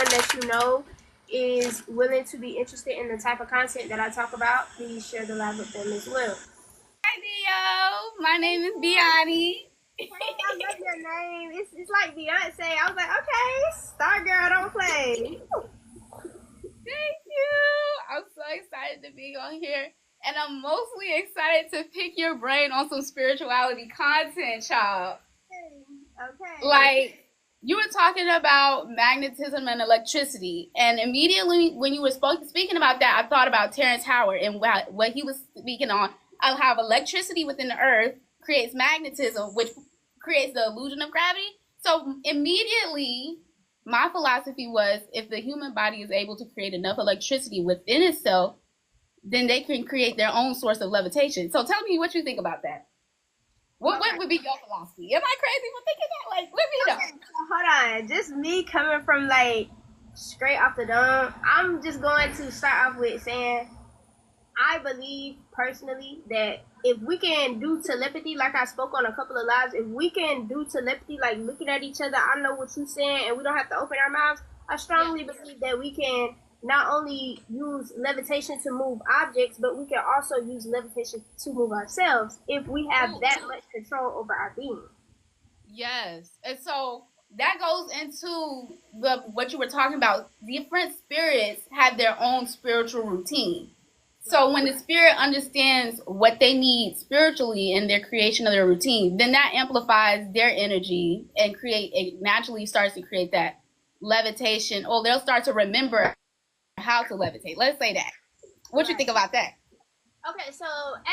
anyone that you know is willing to be interested in the type of content that I talk about, please share the live with them as well. Hi, Dio. My name is Beayonie. Hey, I love your name. It's like Beyonce. I was like, okay, Star Girl, don't play. Thank you. I'm so excited to be on here. And I'm mostly excited to pick your brain on some spirituality content, child. Okay. Like, you were talking about magnetism and electricity. And immediately when you were speaking about that, I thought about Terrence Howard and what he was speaking on. I'll have electricity within the earth creates magnetism, which creates the illusion of gravity. So immediately, my philosophy was if the human body is able to create enough electricity within itself, then they can create their own source of levitation. So tell me what you think about that. What would be your philosophy? Am I crazy for thinking that? Like, let me know. Okay, so hold on. Just me coming from like straight off the dome, I'm just going to start off with saying I believe personally that if we can do telepathy, like I spoke on a couple of lives, if we can do telepathy, like looking at each other, I know what you're saying, and we don't have to open our mouths, I strongly believe that we can not only use levitation to move objects, but we can also use levitation to move ourselves if we have that much control over our being. Yes. And so that goes into what you were talking about. Different spirits have their own spiritual routine. So when the spirit understands what they need spiritually in their creation of their routine, then that amplifies their energy and it naturally starts to create that levitation, or they'll start to remember how to levitate. Let's say that. What you think about that? Okay, so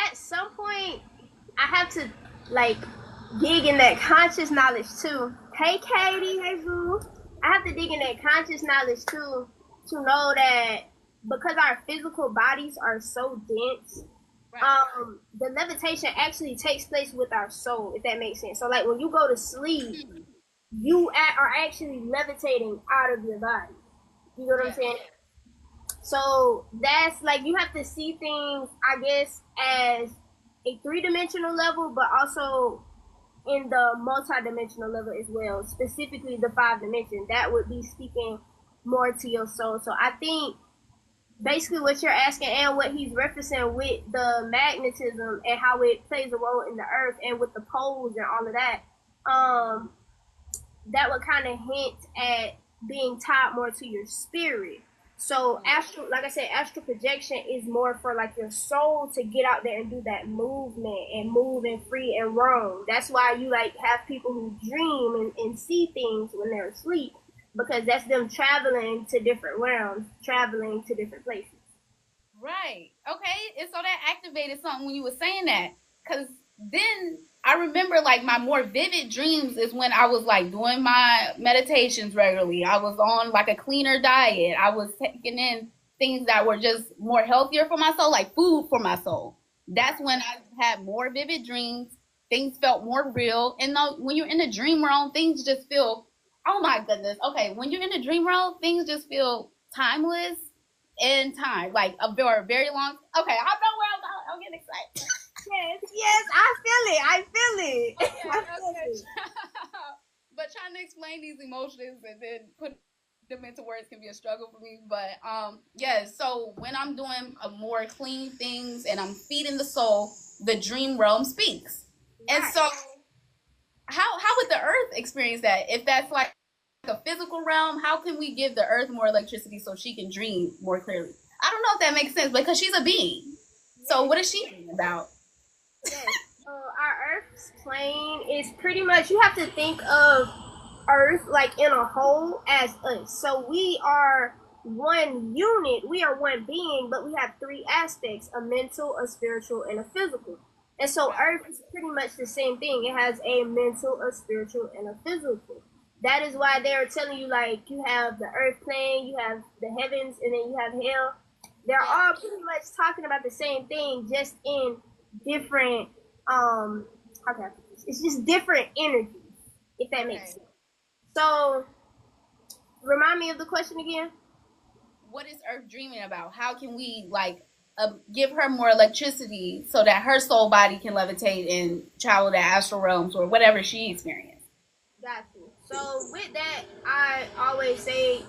at some point I have to like dig in that conscious knowledge too. Hey Katie, hey Zoo. I have to dig in that conscious knowledge too to know that because our physical bodies are so dense, the levitation actually takes place with our soul, if that makes sense. So like when you go to sleep, you are actually levitating out of your body. You know what I'm saying? So that's like you have to see things, I guess, as a 3-dimensional level, but also in the multi-dimensional level as well, specifically the 5 dimension. That would be speaking more to your soul. So I think basically what you're asking and what he's referencing with the magnetism and how it plays a role in the earth and with the poles and all of that, that would kind of hint at being tied more to your spirit. So astral, like I said, astral projection is more for like your soul to get out there and do that movement and move and free and roam. That's why you like have people who dream and see things when they're asleep, because that's them traveling to different realms, traveling to different places. Right. Okay. And so that activated something when you were saying that. Because then I remember like my more vivid dreams is when I was like doing my meditations regularly. I was on like a cleaner diet. I was taking in things that were just more healthier for my soul, like food for my soul. That's when I had more vivid dreams. Things felt more real. And when you're in the dream realm, things just feel, oh my goodness. Okay, when you're in the dream realm, things just feel timeless in time, like a very long. Okay, I know where I'm going. I'm getting excited. Yes, I feel it. Okay. But trying to explain these emotions and then put them into words can be a struggle for me. But so when I'm doing a more clean things and I'm feeding the soul, the dream realm speaks. Right. And so how would the earth experience that? If that's like a physical realm, how can we give the earth more electricity so she can dream more clearly? I don't know if that makes sense because she's a being. So what is she thinking about? Yes. So our Earth's plane is pretty much, you have to think of Earth like in a whole as us. So we are one unit, we are one being, but we have 3 aspects: a mental, a spiritual, and a physical. And so Earth is pretty much the same thing. It has a mental, a spiritual, and a physical. That is why they're telling you like you have the Earth plane, you have the heavens, and then you have hell. They're all pretty much talking about the same thing, just in different it's just different energies, if that makes sense. So remind me of the question again. What is Earth dreaming about? How can we like give her more electricity so that her soul body can levitate and travel to astral realms or whatever she experienced? Got you. So with that, I always say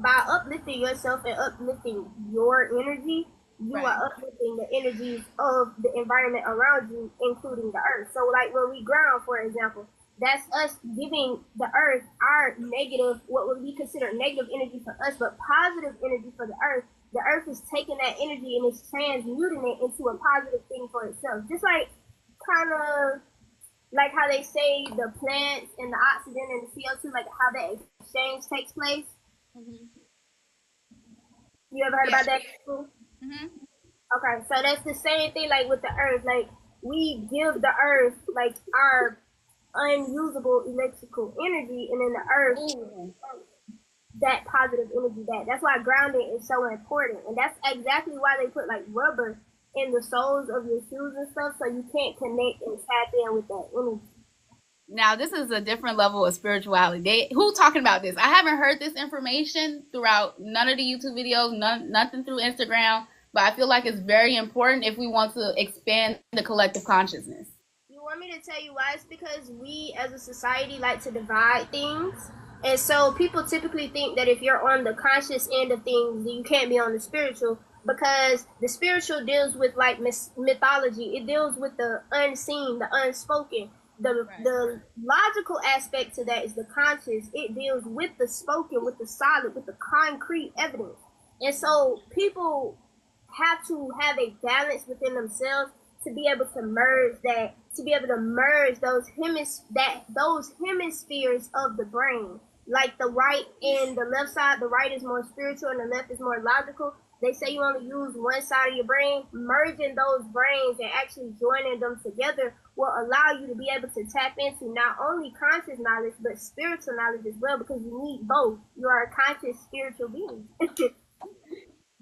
by uplifting yourself and uplifting your energy, you Right. are uplifting the energies of the environment around you, including the earth. So like when we ground, for example, that's us giving the earth our negative, what would be considered negative energy for us, but positive energy for the earth. The earth is taking that energy and is transmuting it into a positive thing for itself. Just like kind of like how they say the plants and the oxygen and the CO2, like how that exchange takes place. Mm-hmm. You ever heard Yeah. about that? Mm-hmm. Okay, so that's the same thing like with the earth. Like we give the earth like our unusable electrical energy, and then the earth that positive energy back. That's why grounding is so important, and that's exactly why they put like rubber in the soles of your shoes and stuff, so you can't connect and tap in with that energy. Now this is a different level of spirituality. Who talking about this? I haven't heard this information throughout none of the YouTube videos, nothing through Instagram. But I feel like it's very important if we want to expand the collective consciousness. You want me to tell you why? It's because we as a society like to divide things. And so people typically think that if you're on the conscious end of things, then you can't be on the spiritual, because the spiritual deals with like mythology. It deals with the unseen, the unspoken. The logical aspect to that is the conscious. It deals with the spoken, with the solid, with the concrete evidence. And so people have to have a balance within themselves to be able to merge that, to be able to merge those hemispheres of the brain. Like the right and the left side, the right is more spiritual and the left is more logical. They say you only use one side of your brain. Merging those brains and actually joining them together will allow you to be able to tap into not only conscious knowledge, but spiritual knowledge as well, because you need both. You are a conscious spiritual being.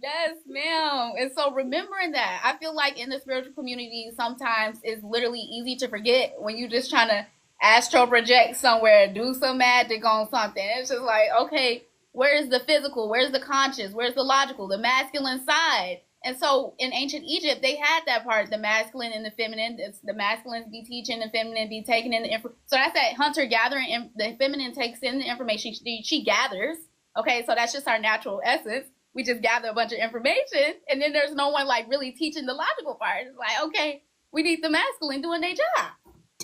Yes, ma'am. And so remembering that, I feel like in the spiritual community, sometimes it's literally easy to forget when you're just trying to astral project somewhere, do some magic on something. It's just like, okay, where's the physical? Where's the conscious? Where's the logical? The masculine side. And so in ancient Egypt, they had that part, the masculine and the feminine. It's the masculine be teaching, the feminine be taking in the information. So that's that hunter gathering. And the feminine takes in the information she gathers. Okay, so that's just our natural essence. We just gather a bunch of information, and then there's no one like really teaching the logical part. It's like, okay, we need the masculine doing their job.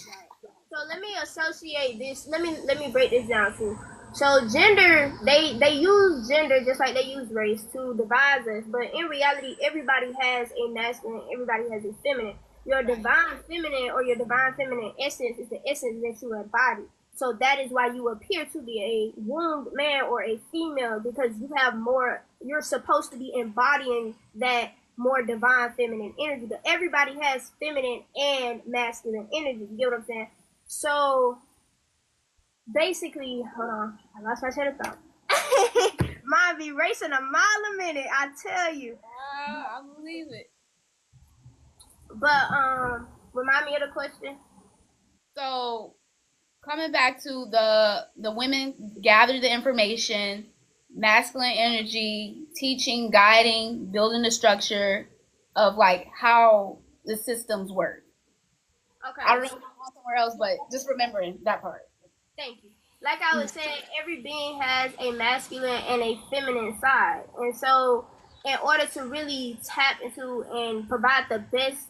So let me associate this. Let me break this down too. So gender, they use gender just like they use race to divide us, but in reality, everybody has a masculine, everybody has a feminine. Your divine feminine or your divine feminine essence is the essence that you embody. So that is why you appear to be a wombed man or a female, because you have more. You're supposed to be embodying that more divine feminine energy. But everybody has feminine and masculine energy. You get what I'm saying? So basically, hold on, I lost my train of thought. Mine be racing a mile a minute, I tell you. I believe it. But remind me of the question. So coming back to the women gather the information, masculine energy, teaching, guiding, building the structure of like how the systems work. Okay. I don't know if I'm somewhere else, but just remembering that part. Thank you. Like I was saying, every being has a masculine and a feminine side. And so in order to really tap into and provide the best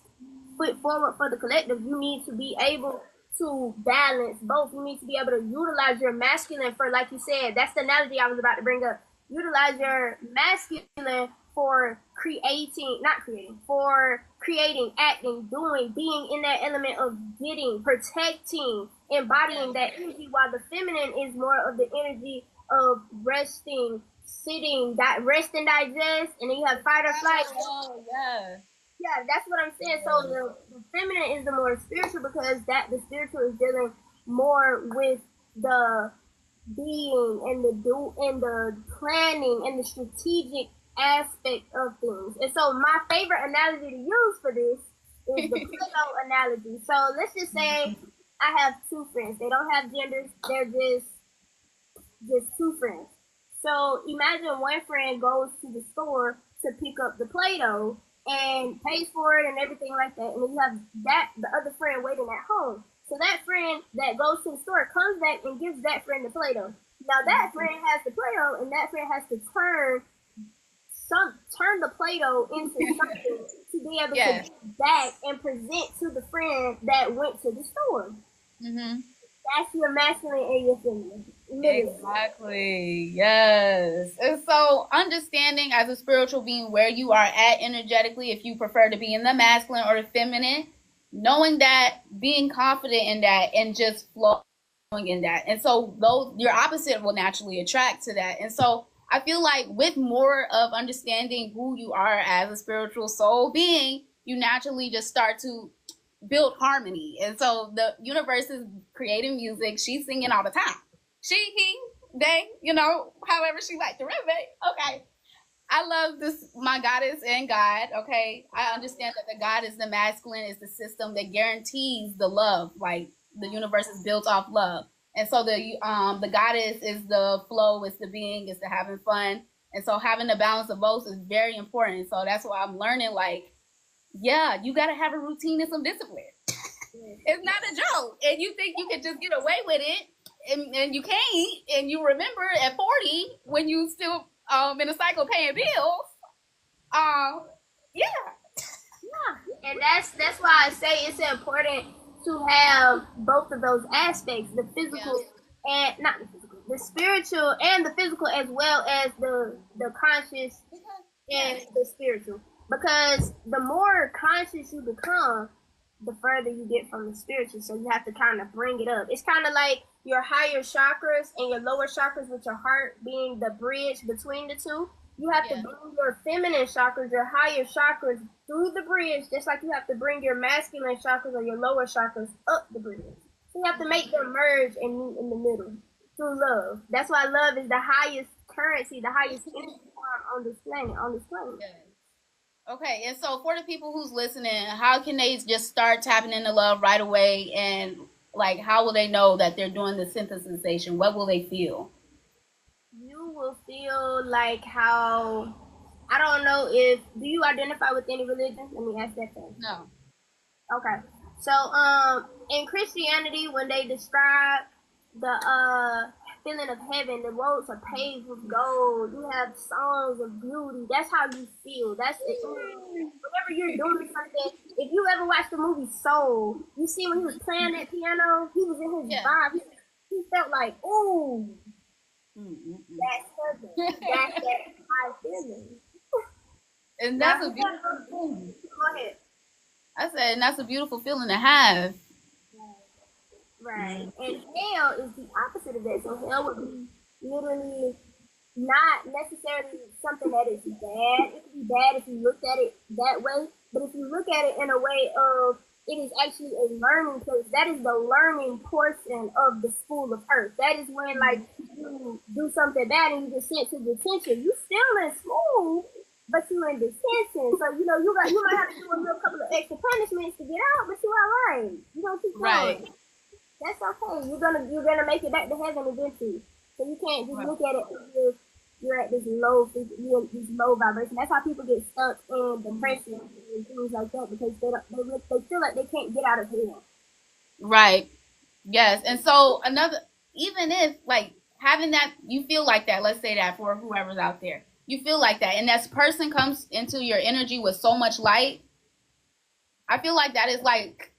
foot forward for the collective, you need to be able to balance both. You need to be able to utilize your masculine for, like you said, that's the analogy I was about to bring up. Utilize your masculine for for creating, acting, doing, being in that element of getting, protecting, embodying that energy, while the feminine is more of the energy of resting, sitting, rest and digest, and then you have fight or flight. Oh, yeah. Yeah, that's what I'm saying. So the feminine is the more spiritual, because the spiritual is dealing more with the being and the planning and the strategic aspect of things. And so my favorite analogy to use for this is the Play-Doh analogy. So let's just say I have two friends. They don't have genders. They're just two friends. So imagine one friend goes to the store to pick up the Play-Doh and pays for it and everything like that. And then you have the other friend waiting at home. So that friend that goes to the store comes back and gives that friend the Play-Doh. Now that friend has the Play-Doh, and that friend has to turn the Play-Doh into something to be able to get back and present to the friend that went to the store. Mm-hmm. That's your masculine and your feminine. Literally. Exactly. Yes. And so understanding as a spiritual being where you are at energetically, if you prefer to be in the masculine or the feminine, knowing that, being confident in that, and just flowing in that. And so those, your opposite will naturally attract to that. And so I feel like with more of understanding who you are as a spiritual soul being, you naturally just start to build harmony. And so the universe is creating music. She's singing all the time. She, he, they, however she likes to rhyme it. Okay. I love this, my goddess and God. Okay. I understand that the God is the masculine, is the system that guarantees the love. Like the universe is built off love. And so the goddess is the flow, is the being, is the having fun. And so having the balance of both is very important. So that's why I'm learning, like, yeah, you got to have a routine and some discipline. It's not a joke. And you think you can just get away with it, and you can't. And you remember at 40 when you still in a cycle paying bills. Yeah. And that's why I say it's important to have both of those aspects, the physical and not the physical, the spiritual and the physical, as well as the conscious and the spiritual. Because the more conscious you become, the further you get from the spiritual. So you have to kind of bring it up. It's kind of like your higher chakras and your lower chakras, with your heart being the bridge between the two. You have to bring your feminine chakras, your higher chakras, through the bridge, just like you have to bring your masculine chakras or your lower chakras up the bridge. So you have to make them merge and meet in the middle through love. That's why love is the highest currency, the highest energy form on this planet. Yes. Okay, and so for the people who's listening, how can they just start tapping into love right away? And like, how will they know that they're doing the synthesization? What will they feel? You will feel like how, I don't know, if do you identify with any religion? Let me ask that first. No. Okay. So in Christianity, when they describe the feeling of heaven, the roads are paved with gold, you have songs of beauty, that's how you feel. That's it. Whenever you're doing something, if you ever watched the movie Soul, you see when he was playing that piano, he was in his vibe. He felt like, ooh, that's heaven. That's that high feeling. And that's a beautiful feeling. Go ahead. I said, and that's a beautiful feeling to have. Right. And hell is the opposite of that. So hell would be literally not necessarily something that is bad. It could be bad if you looked at it that way. But if you look at it in a way of, it is actually a learning place. That is the learning portion of the school of earth. That is when, like, you do something bad and you get sent to detention. You still in school, but you're in detention. So, you might have to do a couple of extra punishments to get out, but you're all right. You don't keep going. Right. That's okay. You're gonna make it back to heaven eventually. So you can't just look at it as you're at this low vibration. That's how people get stuck in depression and things like that, because they feel like they can't get out of hell. Right. Yes. And so even if like having that, you feel like that, let's say that for whoever's out there, you feel like that, and that person comes into your energy with so much light, I feel like that is like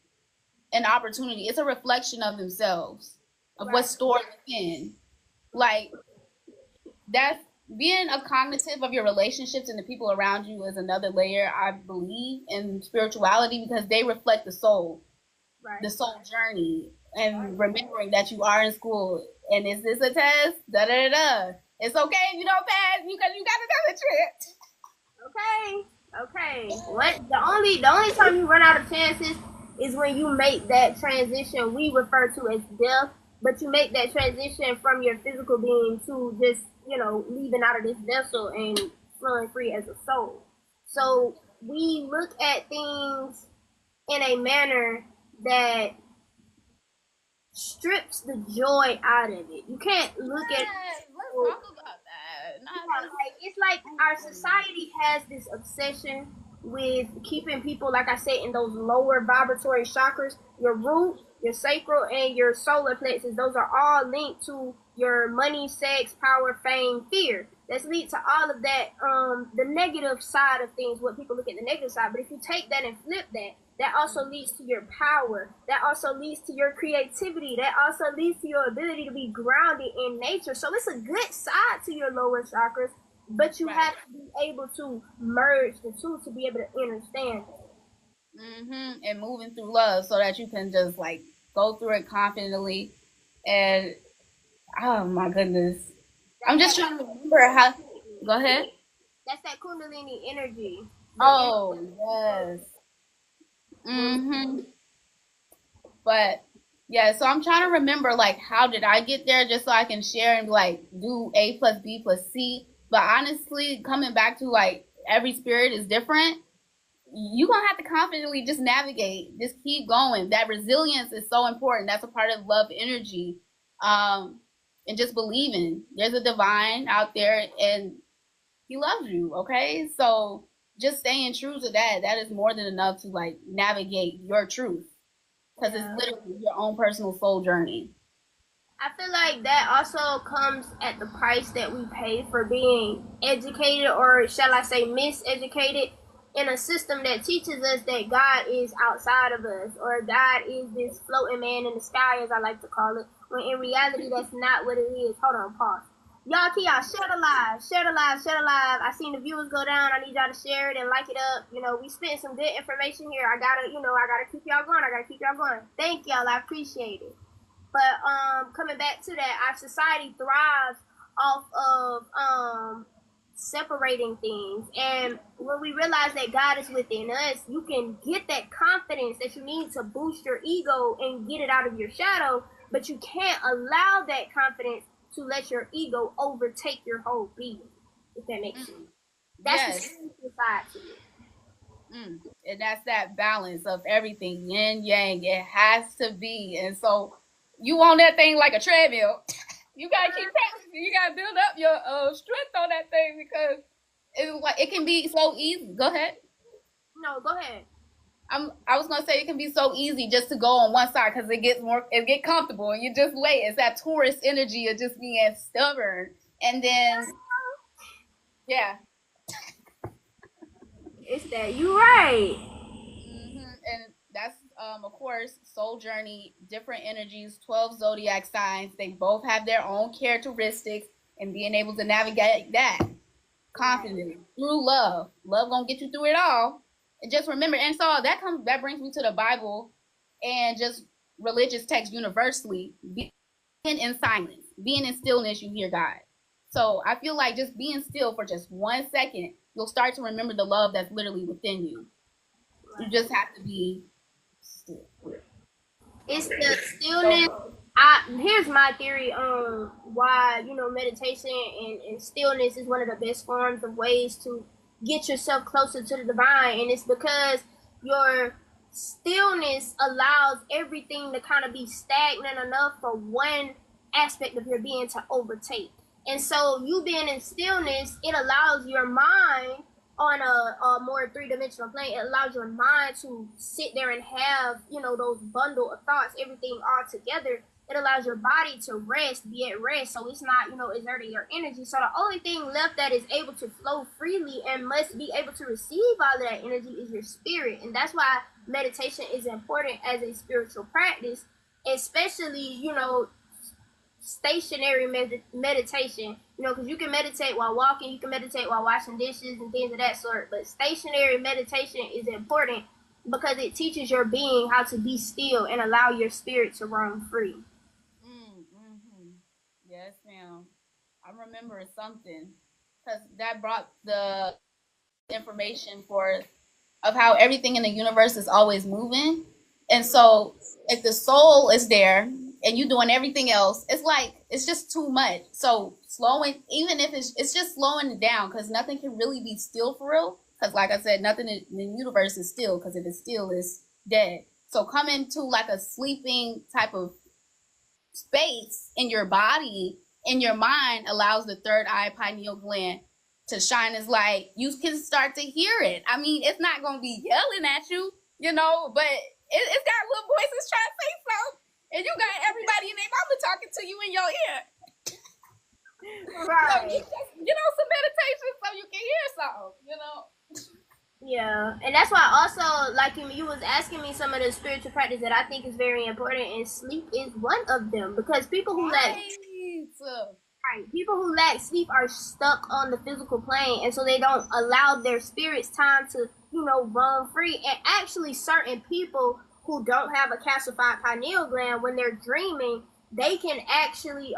an opportunity. It's a reflection of themselves, of what's stored within. Like, that's being a cognitive of your relationships and the people around you is another layer, I believe, in spirituality, because they reflect the soul, the soul journey, and remembering that you are in school. And is this a test? Da da da. It's okay if you don't pass because you got another trip. Okay. What the only time you run out of chances is when you make that transition we refer to as death, but you make that transition from your physical being to just, leaving out of this vessel and flowing free as a soul. So we look at things in a manner that strips the joy out of it. You can't look at Let's talk about that. It's like our society has this obsession with keeping people, like I said, in those lower vibratory chakras, your root your sacral, and your solar plexus. Those are all linked to your money, sex, power, fame, fear. That's linked to all of that, the negative side of things, what people look at the negative side. But if you take that and flip that, that also leads to your power. That also leads to your creativity. That also leads to your ability to be grounded in nature. So it's a good side to your lower chakras, but you have to be able to merge the two to be able to understand it. And moving through love so that you can just like go through it confidently. And oh my goodness, I'm just trying to remember how. Go ahead. That's that Kundalini energy. Oh yes. But yeah, so I'm trying to remember like how did I get there, just so I can share and like do A plus B plus C. But honestly, coming back to like every spirit is different. You're gonna have to confidently just navigate, just keep going. That resilience is so important. That's a part of love energy. And just believing there's a divine out there and he loves you. Okay, so just staying true to that is more than enough to like navigate your truth, because it's literally your own personal soul journey. I feel like that also comes at the price that we pay for being educated, or shall I say miseducated, in a system that teaches us that God is outside of us, or God is this floating man in the sky, as I like to call it, when in reality that's not what it is. Hold on, pause. Y'all, can y'all share the live, share the live, share the live. I seen the viewers go down. I need y'all to share it and like it up. You know, we spent some good information here. I gotta keep y'all going. Thank y'all. I appreciate it. But coming back to that, our society thrives off of separating things. And when we realize that God is within us, you can get that confidence that you need to boost your ego and get it out of your shadow. But you can't allow that confidence to let your ego overtake your whole being, if that makes sense. That's the spiritual side to it. And that's that balance of everything, yin yang. It has to be. And so you want that thing like a treadmill. You gotta keep practicing. You gotta build up your strength on that thing, because it's like it can be so easy. Go ahead. No, go ahead. I was gonna say it can be so easy just to go on one side because it get comfortable and you just wait. It's that Taurus energy of just being stubborn, and then yeah, it's that you right. And that's of course soul journey, different energies, 12 zodiac signs. They both have their own characteristics, and being able to navigate that confidently through love. Love gonna get you through it all. And just remember, and so that brings me to the Bible and just religious texts universally. Being in silence, being in stillness, you hear God. So I feel like just being still for just 1 second, you'll start to remember the love that's literally within you. You just have to be still. It's the stillness. Here's my theory on why, meditation and stillness is one of the best forms of ways to get yourself closer to the divine. And it's because your stillness allows everything to kind of be stagnant enough for one aspect of your being to overtake. And so you being in stillness, it allows your mind on a more three-dimensional plane. It allows your mind to sit there and have, those bundle of thoughts, everything all together. It allows your body to rest, be at rest, so it's not, exerting your energy. So the only thing left that is able to flow freely and must be able to receive all of that energy is your spirit. And that's why meditation is important as a spiritual practice, especially, stationary meditation, because you can meditate while walking, you can meditate while washing dishes and things of that sort. But stationary meditation is important because it teaches your being how to be still and allow your spirit to roam free. Yes, ma'am. I'm remembering something because that brought the information of how everything in the universe is always moving. And so if the soul is there and you doing everything else, it's just too much. So slowing, even if it's just slowing it down, because nothing can really be still for real. Because like I said, nothing in the universe is still, because if it's still, it's dead. So come into like a sleeping type of space in your body, in your mind, allows the third eye pineal gland to shine as light. You can start to hear it. I mean, it's not going to be yelling at you, but It's got little voices trying to say something, and you got everybody in their mama talking to you in your ear. Right. So some meditation so you can hear something, Yeah, and that's why also, like you was asking me some of the spiritual practice that I think is very important, and sleep is one of them, because people who lack sleep are stuck on the physical plane, and so they don't allow their spirits time to roam free. And actually, certain people who don't have a calcified pineal gland, when they're dreaming, they can actually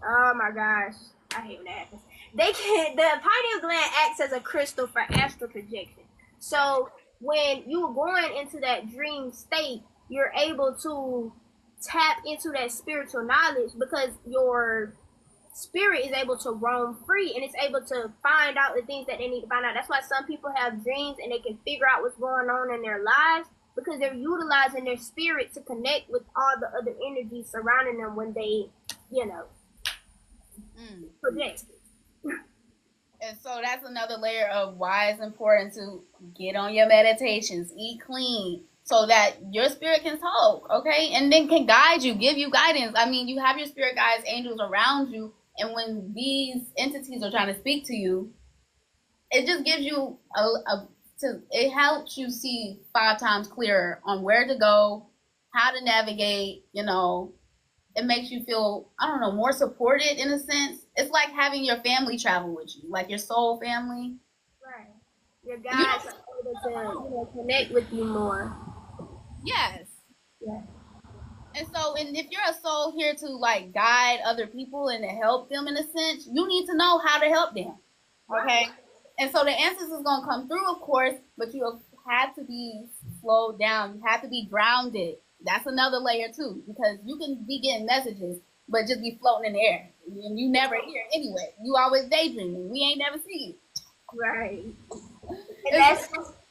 oh my gosh, I hate when that happens. The pineal gland acts as a crystal for astral projection. So when you're going into that dream state, you're able to tap into that spiritual knowledge, because your spirit is able to roam free, and it's able to find out the things that they need to find out. That's why some people have dreams and they can figure out what's going on in their lives, because they're utilizing their spirit to connect with all the other energies surrounding them when they, project. And so that's another layer of why it's important to get on your meditations, eat clean, so that your spirit can talk, okay? And then can guide you, give you guidance. I mean, you have your spirit guides, angels around you, and when these entities are trying to speak to you, it just gives you it helps you see 5 times clearer on where to go, how to navigate, It makes you feel, I don't know, more supported in a sense. It's like having your family travel with you, like your soul family. Right. Your guides are able to connect with you more. Yes. Yeah. And so, if you're a soul here to like guide other people and to help them in a sense, you need to know how to help them. Okay? Right. And so the answers is going to come through, of course, but you have to be slowed down. You have to be grounded. That's another layer too, because you can be getting messages, but just be floating in the air, and you never hear it anyway. You always daydreaming. We ain't never seen it. Right. And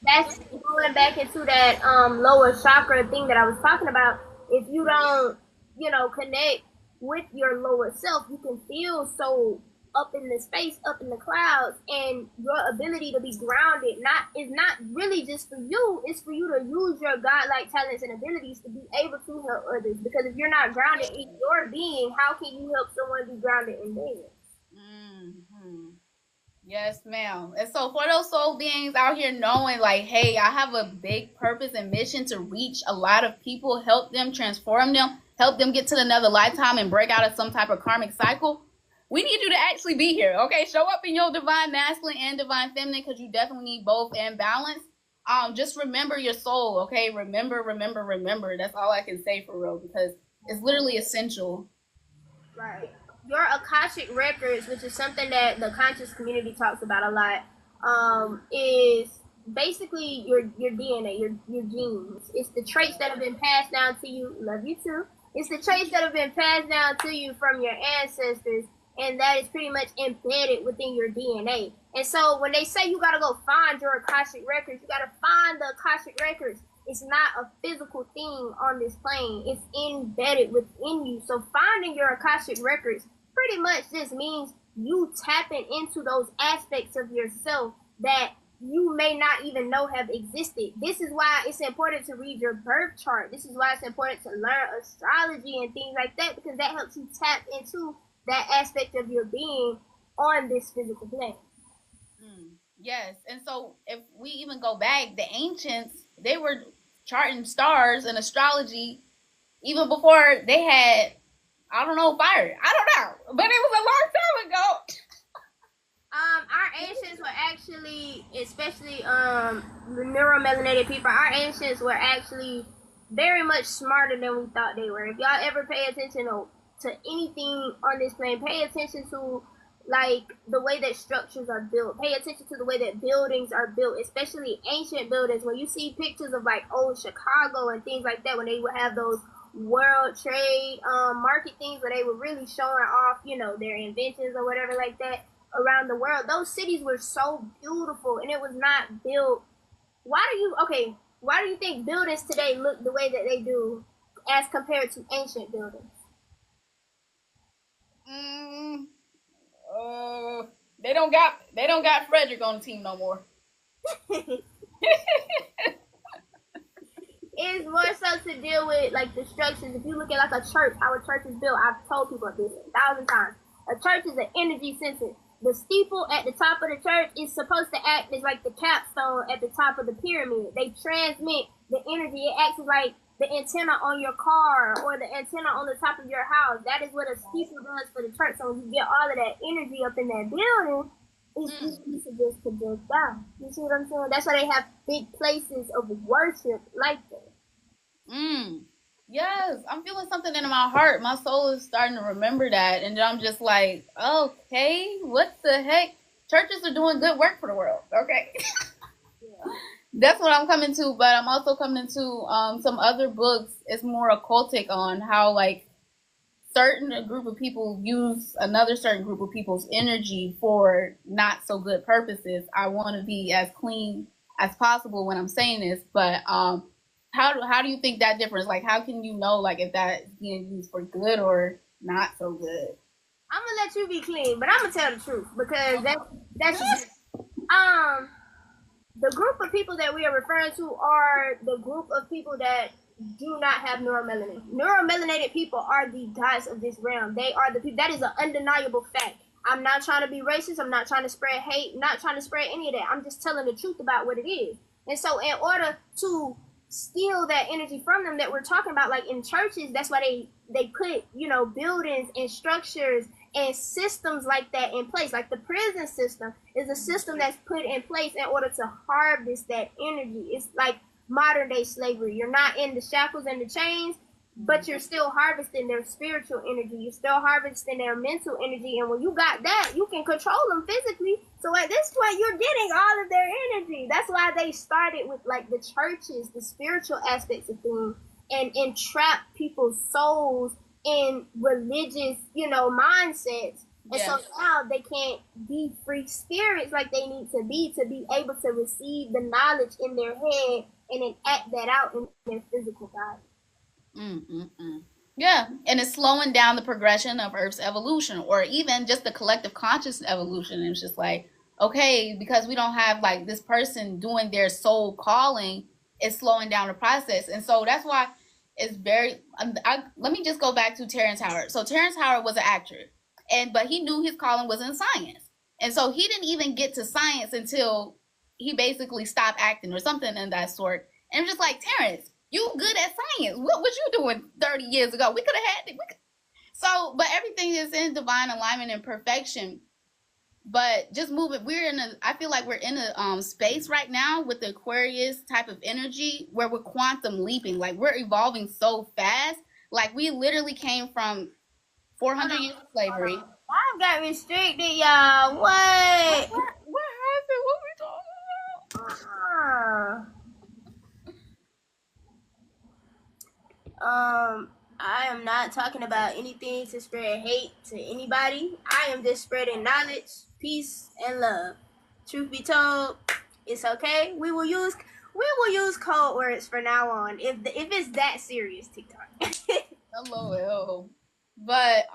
that's going back into that lower chakra thing that I was talking about. If you don't, connect with your lower self, you can feel so up in the space, up in the clouds, and your ability to be grounded is not really just for you. It's for you to use your godlike talents and abilities to be able to help others. Because if you're not grounded in your being, how can you help someone be grounded in theirs? Mm-hmm. Yes, ma'am. And so for those soul beings out here knowing like, hey, I have a big purpose and mission to reach a lot of people, help them, transform them, help them get to another lifetime and break out of some type of karmic cycle, we need you to actually be here, okay? Show up in your divine masculine and divine feminine, because you definitely need both and balance. Just remember your soul, okay? Remember. That's all I can say for real, because it's literally essential. Right. Your Akashic records, which is something that the conscious community talks about a lot, is basically your DNA, your genes. It's the traits that have been passed down to you. Love you too. It's the traits that have been passed down to you from your ancestors, and that is pretty much embedded within your DNA. And so when they say you gotta go find your Akashic records, you gotta find the Akashic records. It's not a physical thing on this plane. It's embedded within you. So finding your Akashic records pretty much just means you tapping into those aspects of yourself that you may not even know have existed. This is why it's important to read your birth chart. This is why it's important to learn astrology and things like that, because that helps you tap into that aspect of your being on this physical plane. Yes. And so if we even go back, the ancients, they were charting stars and astrology even before they had, I don't know, fire. I don't know, but it was a long time ago. Our ancients were actually, especially the neuromelanated people, our ancients were actually very much smarter than we thought they were. If y'all ever pay attention to anything on this plane, pay attention to like the way that structures are built. Pay attention to the way that buildings are built, especially ancient buildings. When you see pictures of like old Chicago and things like that, when they would have those World Trade market things where they were really showing off, their inventions or whatever like that around the world. Those cities were so beautiful, and it was not built. Why do you think buildings today look the way that they do as compared to ancient buildings? They don't got Frederick on the team no more. It's more so to deal with like the structures. If you look at like a church, how a church is built, I've told people this 1,000 times. A church is an energy center. The steeple at the top of the church is supposed to act as like the capstone at the top of the pyramid. They transmit the energy. It acts like the antenna on your car or the antenna on the top of your house. That is what a steeple does for the church. So when you get all of that energy up in that building, it's easy to just project down. You see what I'm saying? That's why they have big places of worship like that. Yes, I'm feeling something in my heart. My soul is starting to remember that, and I'm just like, okay, what the heck? Churches are doing good work for the world. Okay, Yeah. that's what I'm coming to. But I'm also coming to some other books. It's more occultic on how like certain group of people use another certain group of people's energy for not so good purposes. I want to be as clean as possible when I'm saying this, but how do you think that differs? Like, how can you know like if that is being used for good or not so good? I'm gonna let you be clean, but I'm gonna tell the truth because that's just the group of people that we are referring to are the group of people that do not have neuromelanin. Neuromelanated people are the gods of this realm. They are the people. That is an undeniable fact. I'm not trying to be racist. I'm not trying to spread hate. Not trying to spread any of that. I'm just telling the truth about what it is. And so, in order to steal that energy from them that we're talking about, like in churches, that's why they put buildings and structures and systems like that in place. Like the prison system is a system that's put in place in order to harvest that energy. It's like modern day slavery. You're not in the shackles and the chains, but you're still harvesting their spiritual energy. You're still harvesting their mental energy. And when you got that, you can control them physically. So at this point, you're getting all of their energy. That's why they started with like the churches, the spiritual aspects of things, and entrap people's souls in religious, mindsets. And so now they can't be free spirits like they need to be able to receive the knowledge in their head and then act that out in their physical body. Yeah, and it's slowing down the progression of Earth's evolution, or even just the collective conscious evolution. And it's just like, okay, because we don't have like this person doing their soul calling, it's slowing down the process. And so that's why it's very. Let me just go back to Terrence Howard. So Terrence Howard was an actor, but he knew his calling was in science, and so he didn't even get to science until he basically stopped acting or something in that sort. And I'm just like, Terrence, you good at science. What was you doing 30 years ago? We could have had it. So, but everything is in divine alignment and perfection. But just moving, I feel like we're in a space right now with the Aquarius type of energy where we're quantum leaping. Like we're evolving so fast. Like we literally came from 400 years of slavery. I got restricted, y'all. What happened? What we talking about? I am not talking about anything to spread hate to anybody. I am just spreading knowledge, peace, and love. Truth be told, it's okay. We will use code words from now on if it's that serious, TikTok. LOL. But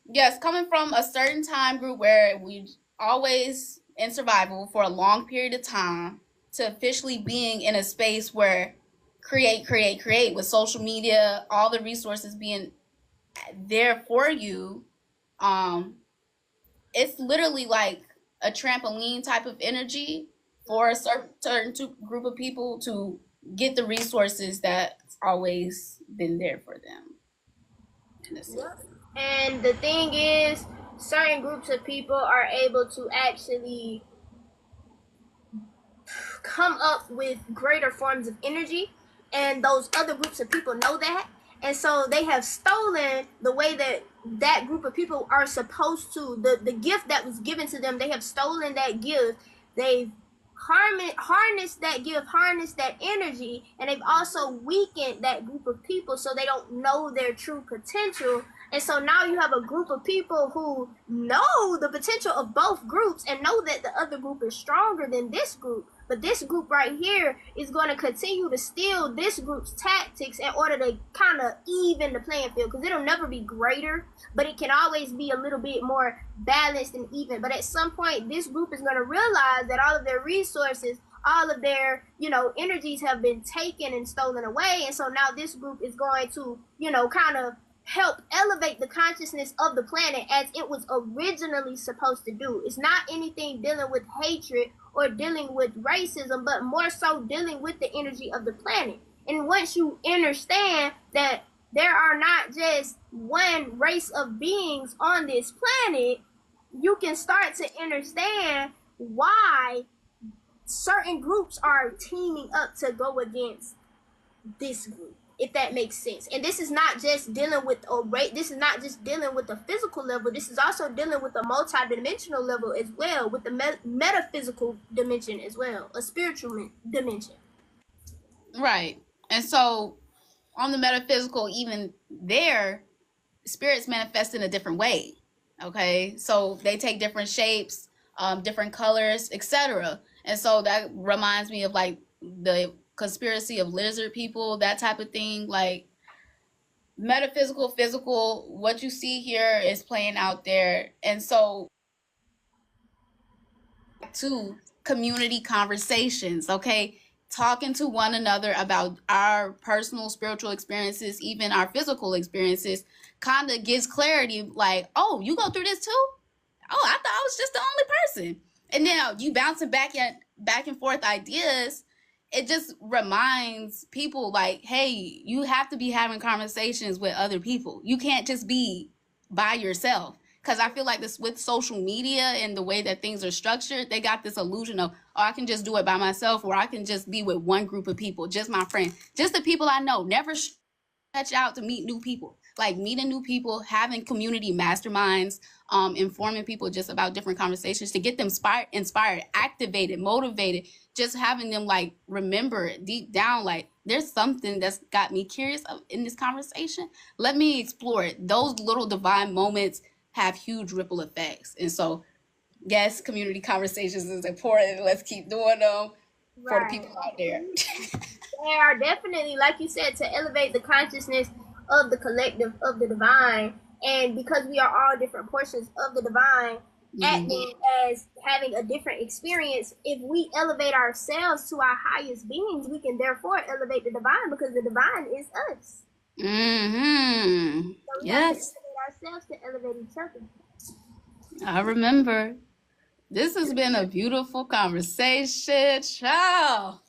yes, coming from a certain time group where we always in survival for a long period of time to officially being in a space where create with social media, all the resources being there for you, it's literally like a trampoline type of energy for a certain group of people to get the resources that's always been there for them. And the thing is, certain groups of people are able to actually come up with greater forms of energy, and those other groups of people know that, and so they have stolen the way that group of people are supposed to, the gift that was given to them. They have stolen that gift. They've harnessed that gift, harnessed that energy, and they've also weakened that group of people so they don't know their true potential. And so now you have a group of people who know the potential of both groups and know that the other group is stronger than this group. But this group right here is going to continue to steal this group's tactics in order to kind of even the playing field, because it'll never be greater, but it can always be a little bit more balanced and even. But at some point, this group is going to realize that all of their resources all of their, energies have been taken and stolen away. And so now this group is going to, kind of help elevate the consciousness of the planet as it was originally supposed to do. It's not anything dealing with hatred or dealing with racism, but more so dealing with the energy of the planet. And once you understand that there are not just one race of beings on this planet, you can start to understand why certain groups are teaming up to go against this group, if that makes sense. And this is not just dealing with this is not just dealing with the physical level. This is also dealing with a multi-dimensional level as well, with the metaphysical dimension as well, a spiritual dimension. Right. And so on the metaphysical, even there, spirits manifest in a different way. Okay, so they take different shapes, different colors, etc. And so that reminds me of like the conspiracy of lizard people, that type of thing. Like metaphysical, physical, what you see here is playing out there. And so to community conversations, okay, talking to one another about our personal spiritual experiences, even our physical experiences, kind of gives clarity. Like, oh, you go through this too? Oh, I thought I was just the only person. And now you bouncing back and forth ideas. It just reminds people like, hey, you have to be having conversations with other people. You can't just be by yourself. Because I feel like this with social media and the way that things are structured, they got this illusion of, oh, I can just do it by myself, or I can just be with one group of people, just my friends, just the people I know. Never stretch out to meet new people. Like meeting new people, having community masterminds, informing people just about different conversations to get them inspired, activated, motivated, just having them like remember deep down, like there's something that's got me curious in this conversation. Let me explore it. Those little divine moments have huge ripple effects. And so, yes, community conversations is important. Let's keep doing them for the people out there. They are definitely, like you said, to elevate the consciousness of the collective, of the divine. And because we are all different portions of the divine, acting as having a different experience, if we elevate ourselves to our highest beings, we can therefore elevate the divine, because the divine is us. Mm-hmm. So we yes. have to elevate ourselves to elevate each other. I remember. This has been a beautiful conversation, child.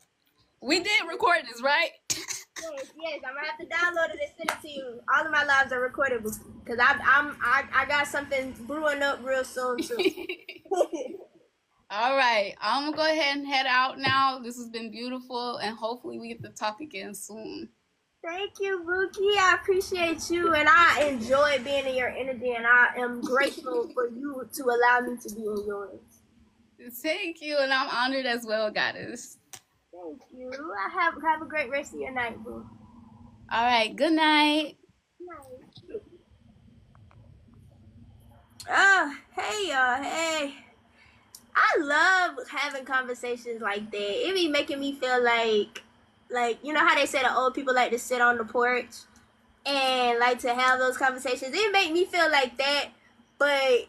We did record this, right? Yes. I'm gonna have to download it and send it to you. All of my lives are recorded because I got something brewing up real soon too. All right, I'm gonna go ahead and head out now. This has been beautiful, and hopefully we get to talk again soon. Thank you, Buki. I appreciate you, and I enjoy being in your energy, and I am grateful for you to allow me to be in yours. Thank you, and I'm honored as well, goddess. Thank you. Have a great rest of your night, boo. All right, good night. Good night. Hey, y'all. Hey. I love having conversations like that. It be making me feel like, you know how they say the old people like to sit on the porch and like to have those conversations? It make me feel like that, but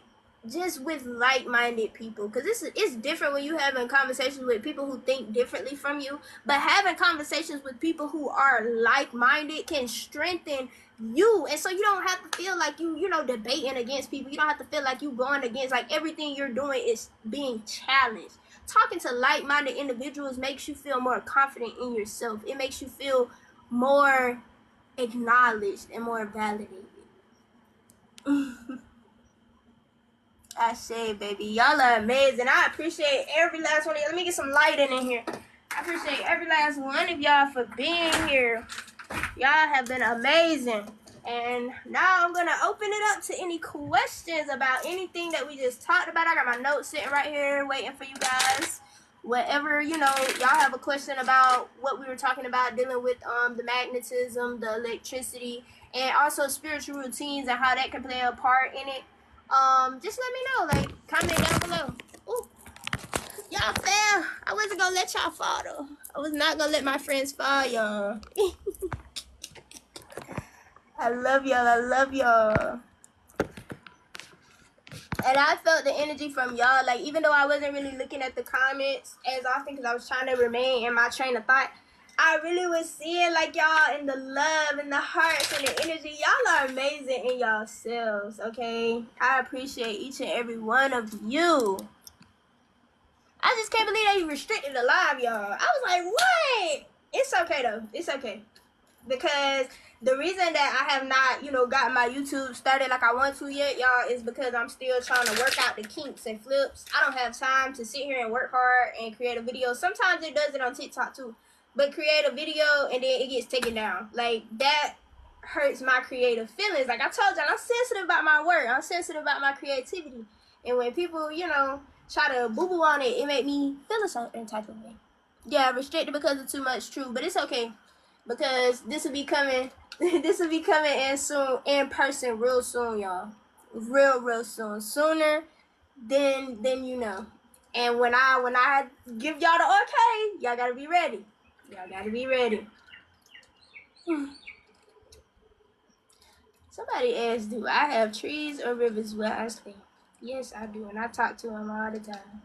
just with like-minded people, because it's different when you having conversations with people who think differently from you, but having conversations with people who are like-minded can strengthen you, and so you don't have to feel like you debating against people. You don't have to feel like you going against, like, everything you're doing is being challenged. Talking to like-minded individuals makes you feel more confident in yourself. It makes you feel more acknowledged and more validated. I say, baby, y'all are amazing. I appreciate every last one of y'all. Let me get some lighting in here. I appreciate every last one of y'all for being here. Y'all have been amazing. And now I'm going to open it up to any questions about anything that we just talked about. I got my notes sitting right here waiting for you guys. Whatever, y'all have a question about what we were talking about, dealing with the magnetism, the electricity, and also spiritual routines and how that can play a part in it. Just let me know, like, comment down below. Ooh, y'all fell. I wasn't gonna let y'all fall though. I was not gonna let my friends fall, y'all. I love y'all. And I felt the energy from y'all. Like, even though I wasn't really looking at the comments as often because I was trying to remain in my train of thought, I really was seeing, like, y'all and the love and the hearts and the energy. Y'all are amazing in yourselves, okay? I appreciate each and every one of you. I just can't believe they restricted the live, y'all. I was like, what? It's okay, though. It's okay. Because the reason that I have not, you know, got my YouTube started like I want to yet, y'all, is because I'm still trying to work out the kinks and flips. I don't have time to sit here and work hard and create a video. Sometimes it does it on TikTok, too. But create a video and then it gets taken down. Like, that hurts my creative feelings. Like I told y'all, I'm sensitive about my work. I'm sensitive about my creativity. And when people, you know, try to boo-boo on it, it make me feel a certain type of way. Yeah, restricted because of too much, true. But it's okay. Because this will be coming in soon, in person, real soon, y'all. Real soon. Sooner than you know. And when I give y'all the okay, y'all gotta be ready. Y'all gotta be ready. Somebody asked, do I have trees or rivers where I stay? Yes, I do, and I talk to them all the time.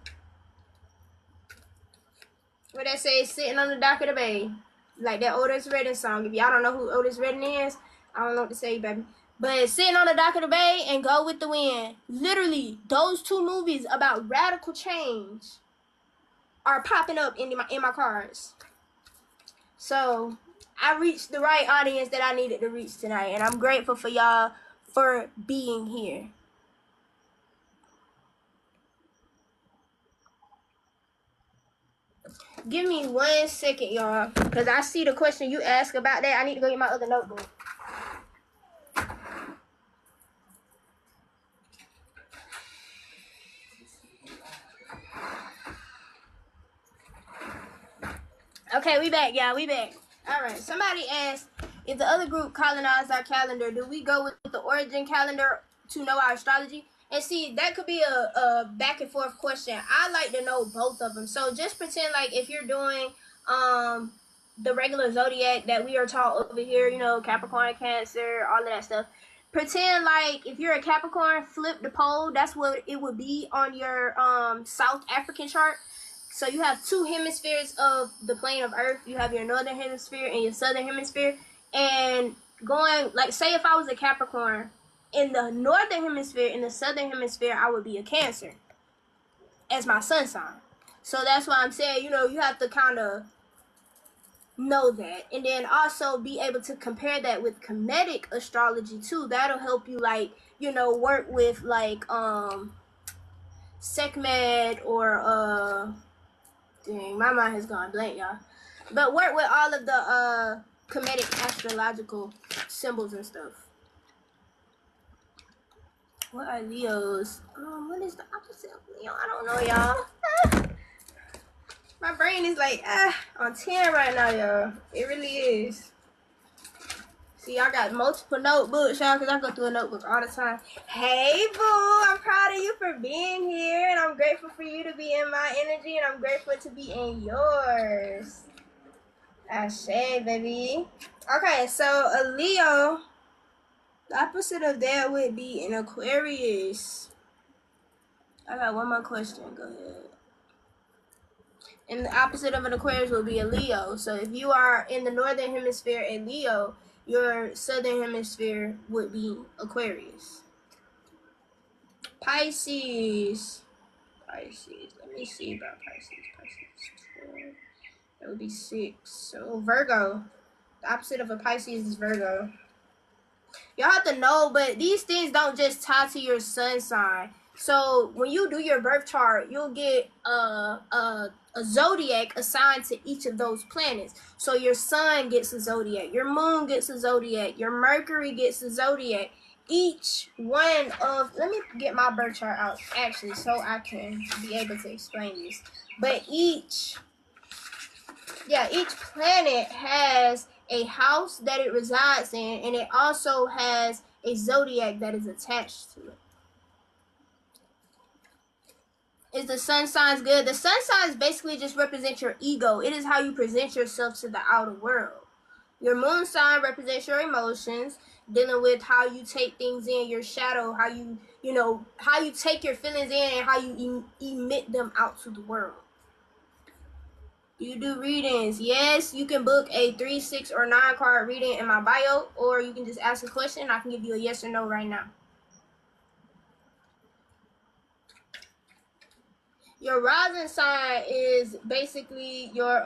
What they say, sitting on the dock of the bay. Like that Otis Redding song. If y'all don't know who Otis Redding is, I don't know what to say, baby. But sitting on the dock of the bay and Go with the Wind. Literally, those two movies about radical change are popping up in my cards. So I reached the right audience that I needed to reach tonight, and I'm grateful for y'all for being here. Give me 1 second, y'all, because I see the question you asked about that. I need to go get my other notebook. Okay, we back, y'all. We back. All right. Somebody asked, if the other group colonized our calendar, do we go with the origin calendar to know our astrology? And see, that could be a back and forth question. I like to know both of them. So just pretend like if you're doing the regular zodiac that we are taught over here, you know, Capricorn, Cancer, all of that stuff. Pretend like if you're a Capricorn, flip the pole. That's what it would be on your South African chart. So you have two hemispheres of the plane of Earth. You have your northern hemisphere and your southern hemisphere. And going, like, say if I was a Capricorn, in the northern hemisphere, in the southern hemisphere, I would be a Cancer as my sun sign. So that's why I'm saying, you know, you have to kind of know that. And then also be able to compare that with Kemetic astrology, too. That'll help you, like, you know, work with, like, Sekhmet or, dang, my mind has gone blank, y'all. But work with all of the Kemetic astrological symbols and stuff. What are Leos? What is the opposite of Leo? I don't know, y'all. My brain is like on 10 right now, y'all. It really is. See, I got multiple notebooks, y'all, because I go through a notebook all the time. Hey, boo, I'm proud of you for being here, and I'm grateful for you to be in my energy, and I'm grateful to be in yours. Ashe, baby. Okay, so a Leo, the opposite of that would be an Aquarius. I got one more question. Go ahead. And the opposite of an Aquarius would be a Leo. So if you are in the northern hemisphere a Leo, your southern hemisphere would be Aquarius. Pisces. Let me see about Pisces. That would be 6. So Virgo. The opposite of a Pisces is Virgo. Y'all have to know, but these things don't just tie to your sun sign. So when you do your birth chart, you'll get a zodiac assigned to each of those planets. So your sun gets a zodiac, your moon gets a zodiac, your Mercury gets a zodiac. Each one of, let me get my birth chart out actually so I can be able to explain this. But each planet has a house that it resides in, and it also has a zodiac that is attached to it. Is the sun signs good? The sun signs basically just represent your ego. It is how you present yourself to the outer world. Your moon sign represents your emotions, dealing with how you take things in, your shadow, how you how you take your feelings in and how you emit them out to the world. You do readings. Yes, you can book a 3, 6, or 9 card reading in my bio, or you can just ask a question. I can give you a yes or no right now. Your rising sign is basically your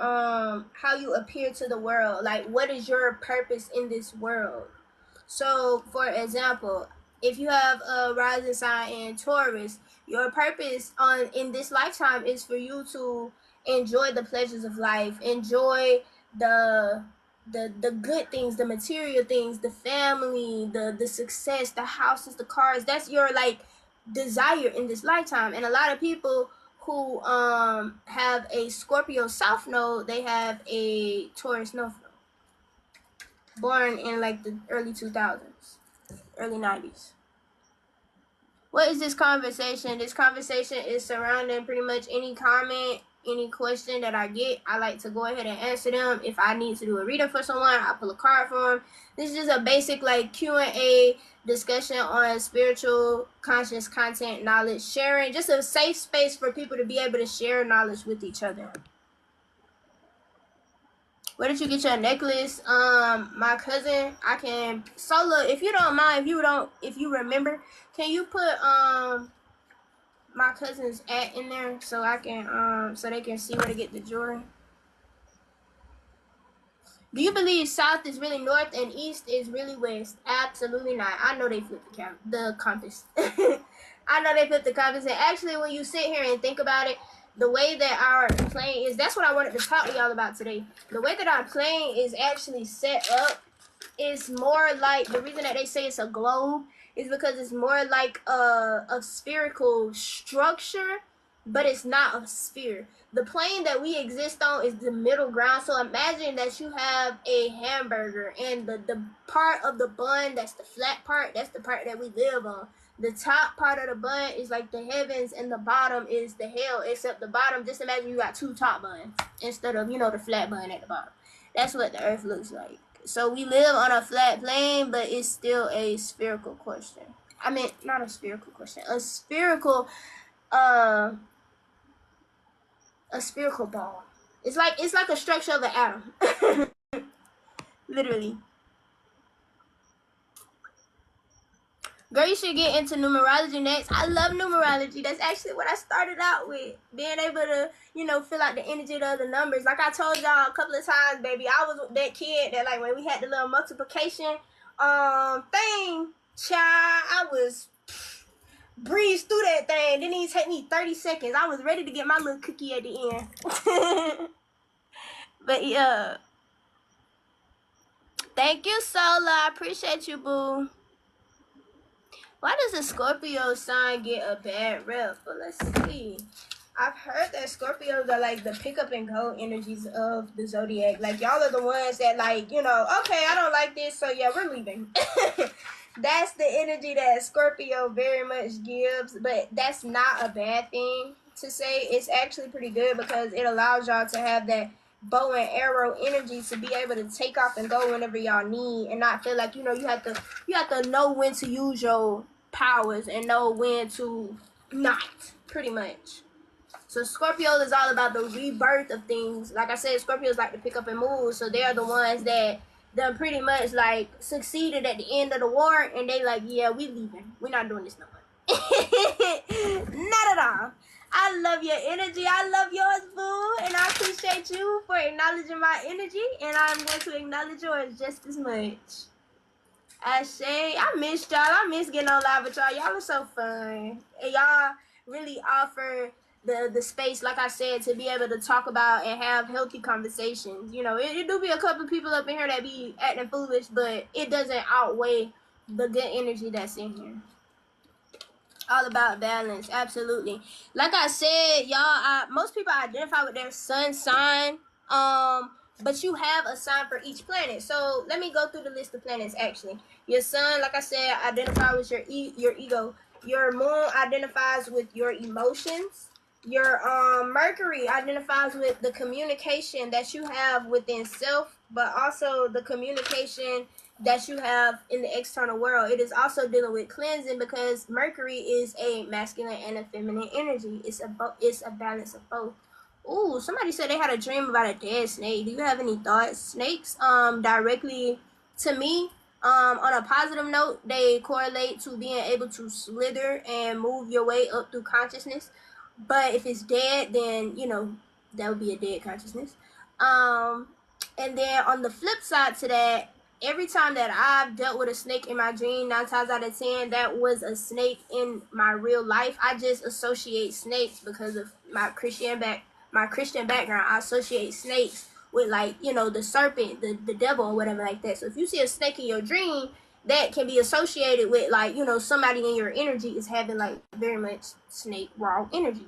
how you appear to the world. Like, what is your purpose in this world? So, for example, if you have a rising sign in Taurus, your purpose in this lifetime is for you to enjoy the pleasures of life, enjoy the good things, the material things, the family, the success, the houses, the cars. That's your like desire in this lifetime. And a lot of people who have a Scorpio South Node, they have a Taurus North Node. Born in like the early 2000s, early 90s. What is this conversation? This conversation is surrounding pretty much any comment, any question that I get. I like to go ahead and answer them. If I need to do a reading for someone, I pull a card for them. This is just a basic like Q&A discussion on spiritual conscious content, knowledge sharing. Just a safe space for people to be able to share knowledge with each other. Where did you get your necklace? My cousin, I can Sola, if you don't mind, if you remember, can you put my cousin's at in there so I can so they can see where to get the jewelry? Do you believe south is really north and east is really west? Absolutely not. I know they flipped the compass. I know they flipped the compass. And actually, when you sit here and think about it, the way that our plane is, that's what I wanted to talk to y'all about today. The way that our plane is actually set up is more like, the reason that they say it's a globe is because it's more like a spherical structure, but it's not a sphere. The plane that we exist on is the middle ground. So imagine that you have a hamburger and the part of the bun, that's the flat part, that's the part that we live on. The top part of the bun is like the heavens and the bottom is the hell, except the bottom, just imagine you got 2 top buns instead of, the flat bun at the bottom. That's what the earth looks like. So we live on a flat plane, but it's still a spherical question. I mean, not a spherical question, a spherical ball. It's like a structure of an atom. Literally. Girl, you should get into numerology next. I love numerology. That's actually what I started out with. Being able to, fill out the energy of the numbers. Like I told y'all a couple of times, baby, I was that kid that, like, when we had the little multiplication thing, child, I was breeze through that thing. Didn't even take me 30 seconds. I was ready to get my little cookie at the end. But yeah. Thank you, Sola. I appreciate you, boo. Why does a Scorpio sign get a bad rep? But let's see. I've heard that Scorpios are like the pick up and go energies of the zodiac. Like, y'all are the ones that, like, okay, I don't like this, so yeah, we're leaving. That's the energy that Scorpio very much gives, but that's not a bad thing to say. It's actually pretty good because it allows y'all to have that bow and arrow energy to be able to take off and go whenever y'all need and not feel like, you have to know when to use your powers and know when to not, pretty much. So Scorpio is all about the rebirth of things. Like I said, Scorpios like to pick up and move, so they're the ones that done pretty much like succeeded at the end of the war, and they like, yeah, we leaving. We're not doing this no more. Not at all. I love your energy. I love yours, boo. And I appreciate you for acknowledging my energy. And I'm going to acknowledge yours just as much. Ashe, I missed y'all. I miss getting on live with y'all. Y'all are so fun. And y'all really offer the space, like I said, to be able to talk about and have healthy conversations. It do be a couple of people up in here that be acting foolish, but it doesn't outweigh the good energy that's in here. All about balance, absolutely. Like I said, y'all, most people identify with their sun sign, but you have a sign for each planet. So let me go through the list of planets. Actually, your sun, like I said, identifies with your ego. Your moon identifies with your emotions. Your Mercury identifies with the communication that you have within self, but also the communication that you have in the external world. It is also dealing with cleansing because Mercury is a masculine and a feminine energy. It's a balance of both. Ooh, somebody said they had a dream about a dead snake. Do you have any thoughts? Snakes, directly to me, on a positive note, they correlate to being able to slither and move your way up through consciousness. But if it's dead, then that would be a dead consciousness. And then on the flip side to that, every time that I've dealt with a snake in my dream, 9 times out of 10, that was a snake in my real life. I just associate snakes because of my Christian background. I associate snakes with, like, the serpent, the devil, or whatever like that. So if you see a snake in your dream, that can be associated with, like, somebody in your energy is having, like, very much snake raw energy.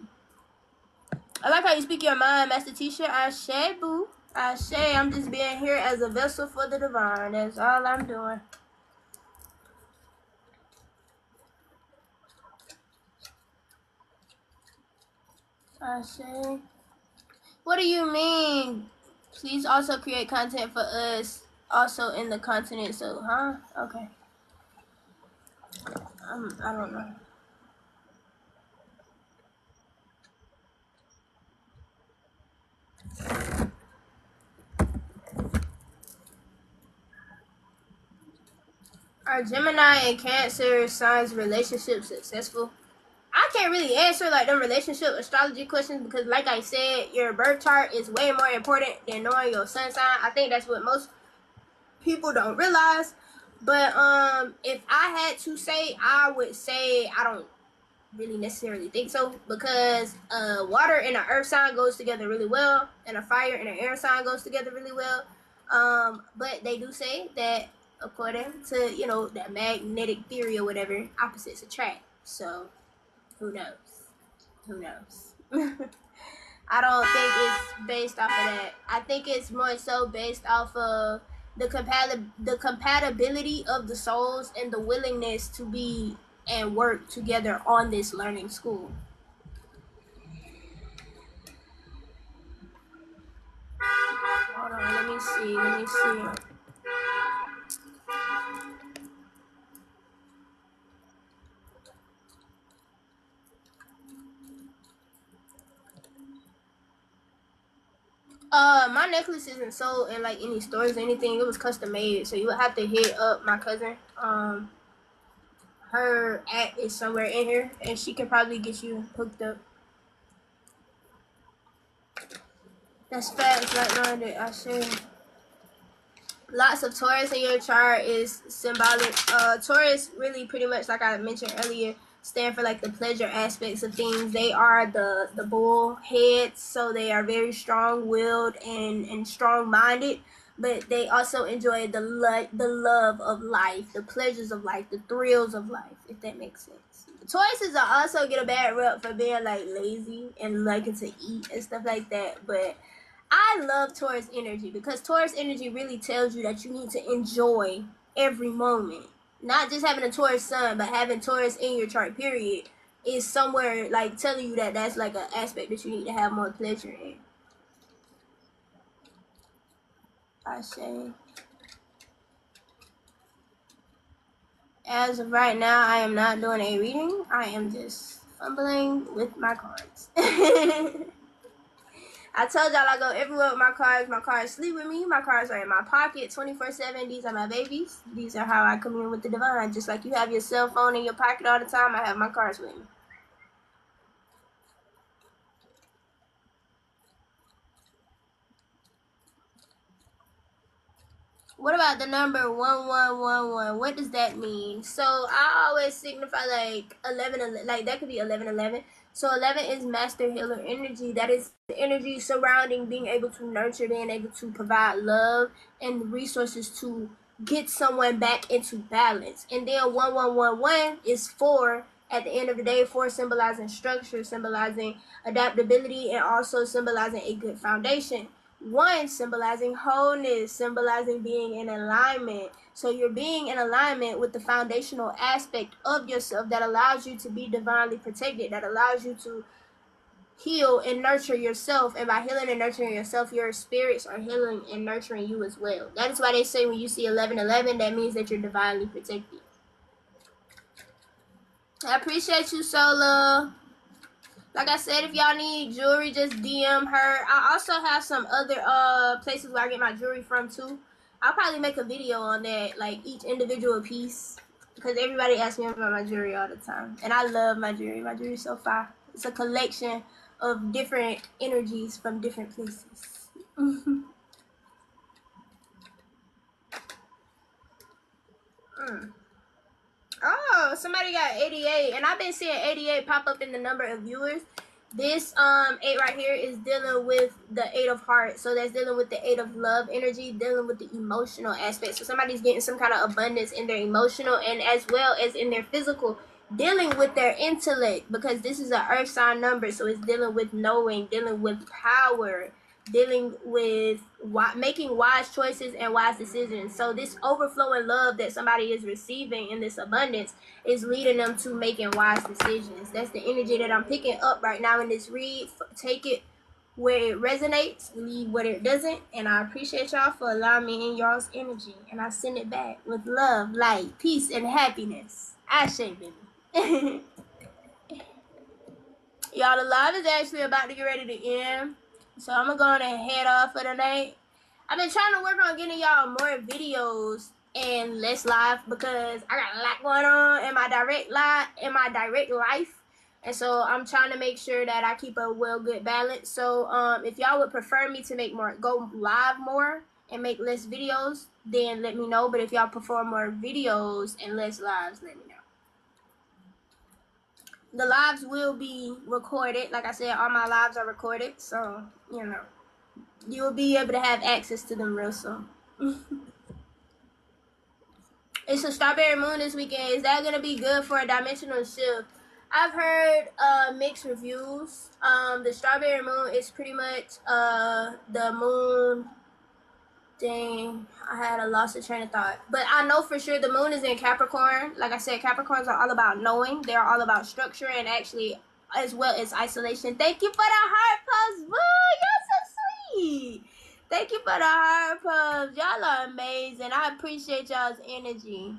I like how you speak your mind, Master Tisha. Ashe, boo. Ashe, I'm just being here as a vessel for the divine. That's all I'm doing. Ashe. What do you mean? Please also create content for us also in the continent. So, huh? Okay. I don't know. Are Gemini and Cancer signs relationships successful? I can't really answer like them relationship astrology questions because, like I said, your birth chart is way more important than knowing your sun sign. I think that's what most people don't realize. But if I had to say, I would say I don't really necessarily think so, because water and an earth sign goes together really well, and a fire and an air sign goes together really well. But they do say that according to that magnetic theory or whatever, opposites attract. So who knows? I don't think it's based off of that. I think it's more so based off of the compatibility of the souls and the willingness to be and work together on this learning school. Hold on, let me see. My necklace isn't sold in like any stores or anything. It was custom made, so you would have to hit up my cousin. Her at is somewhere in here, and she can probably get you hooked up. That's facts, right now that I share. Lots of Taurus in your chart is symbolic. Taurus really pretty much, like I mentioned earlier, stand for like the pleasure aspects of things. They are the bull heads, so they are very strong-willed and strong-minded, but they also enjoy the love of life, the pleasures of life, the thrills of life, if that makes sense. Tauruses also get a bad rep for being like lazy and liking to eat and stuff like that, but I love Taurus energy because Taurus energy really tells you that you need to enjoy every moment. Not just having a Taurus sun, but having Taurus in your chart, period, is somewhere like telling you that that's like an aspect that you need to have more pleasure in. I say. As of right now, I am not doing a reading. I am just fumbling with my cards. I told y'all I go everywhere with my cards. My cards sleep with me. My cards are in my pocket 24/7. These are my babies. These are how I commune with the divine. Just like you have your cell phone in your pocket all the time, I have my cards with me. What about the number 1111? What does that mean? So I always signify like 11, like that could be 1111. So 11 is master healer energy. That is the energy surrounding being able to nurture, being able to provide love and resources to get someone back into balance. And then 1111 is 4. At the end of the day, 4 symbolizing structure, symbolizing adaptability, and also symbolizing a good foundation. 1 symbolizing wholeness, symbolizing being in alignment. So you're being in alignment with the foundational aspect of yourself that allows you to be divinely protected, that allows you to heal and nurture yourself, and by healing and nurturing yourself, your spirits are healing and nurturing you as well. That is why they say when you see 1111, that means that you're divinely protected. I appreciate you, Sola. Like I said, if y'all need jewelry, just DM her. I also have some other places where I get my jewelry from too. I'll probably make a video on that, like each individual piece, because everybody asks me about my jewelry all the time, and I love my jewelry. My jewelry's so fire. It's a collection of different energies from different places. Oh, somebody got 88, and I've been seeing 88 pop up in the number of viewers. This 8 right here is dealing with the 8 of hearts, so that's dealing with the 8 of love energy, dealing with the emotional aspect. So somebody's getting some kind of abundance in their emotional and as well as in their physical, dealing with their intellect, because this is an earth sign number, so it's dealing with knowing, dealing with power, dealing with making wise choices and wise decisions. So this overflowing love that somebody is receiving in this abundance is leading them to making wise decisions. That's the energy that I'm picking up right now in this read. Take it where it resonates, leave where it doesn't. And I appreciate y'all for allowing me in y'all's energy. And I send it back with love, light, peace, and happiness. Ashe, baby. Y'all, the live is actually about to get ready to end. So I'm going to go on and head off for the night. I've been trying to work on getting y'all more videos and less live, because I got a lot going on in my direct life. And so I'm trying to make sure that I keep a good balance. So if y'all would prefer me to go live more and make less videos, then let me know. But if y'all prefer more videos and less lives, let me know. The lives will be recorded. Like I said, all my lives are recorded. So, you know, you will be able to have access to them real soon. It's a strawberry moon this weekend. Is that going to be good for a dimensional shift? I've heard mixed reviews. The strawberry moon is pretty much the moon. Dang, I had a loss of train of thought. But I know for sure the moon is in Capricorn. Like I said, Capricorns are all about knowing. They're all about structure and actually as well as isolation. Thank you for the heart pose. Woo, you're so sweet. Thank you for the heart pose. Y'all are amazing. I appreciate y'all's energy.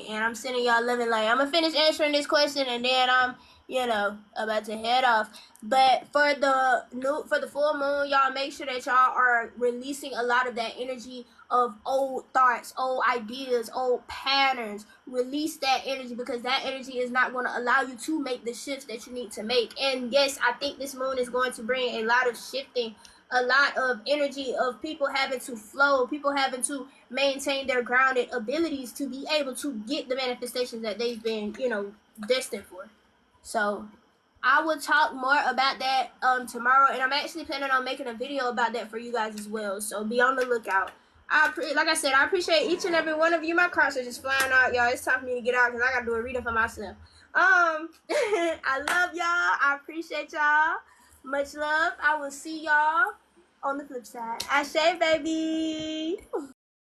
And I'm sending y'all love and light. I'm going to finish answering this question and then I'm about to head off. But for the full moon, y'all make sure that y'all are releasing a lot of that energy of old thoughts, old ideas, old patterns. Release that energy, because that energy is not going to allow you to make the shifts that you need to make. And yes, I think this moon is going to bring a lot of shifting, a lot of energy of people having to flow, people having to maintain their grounded abilities to be able to get the manifestations that they've been, destined for. So I will talk more about that tomorrow, and I'm actually planning on making a video about that for you guys as well. So be on the lookout. Like I said, I appreciate each and every one of you. My cards are just flying out, y'all. It's time for me to get out because I gotta do a reading for myself. I love y'all. I appreciate y'all. Much love. I will see y'all on the flip side. Ashe, baby.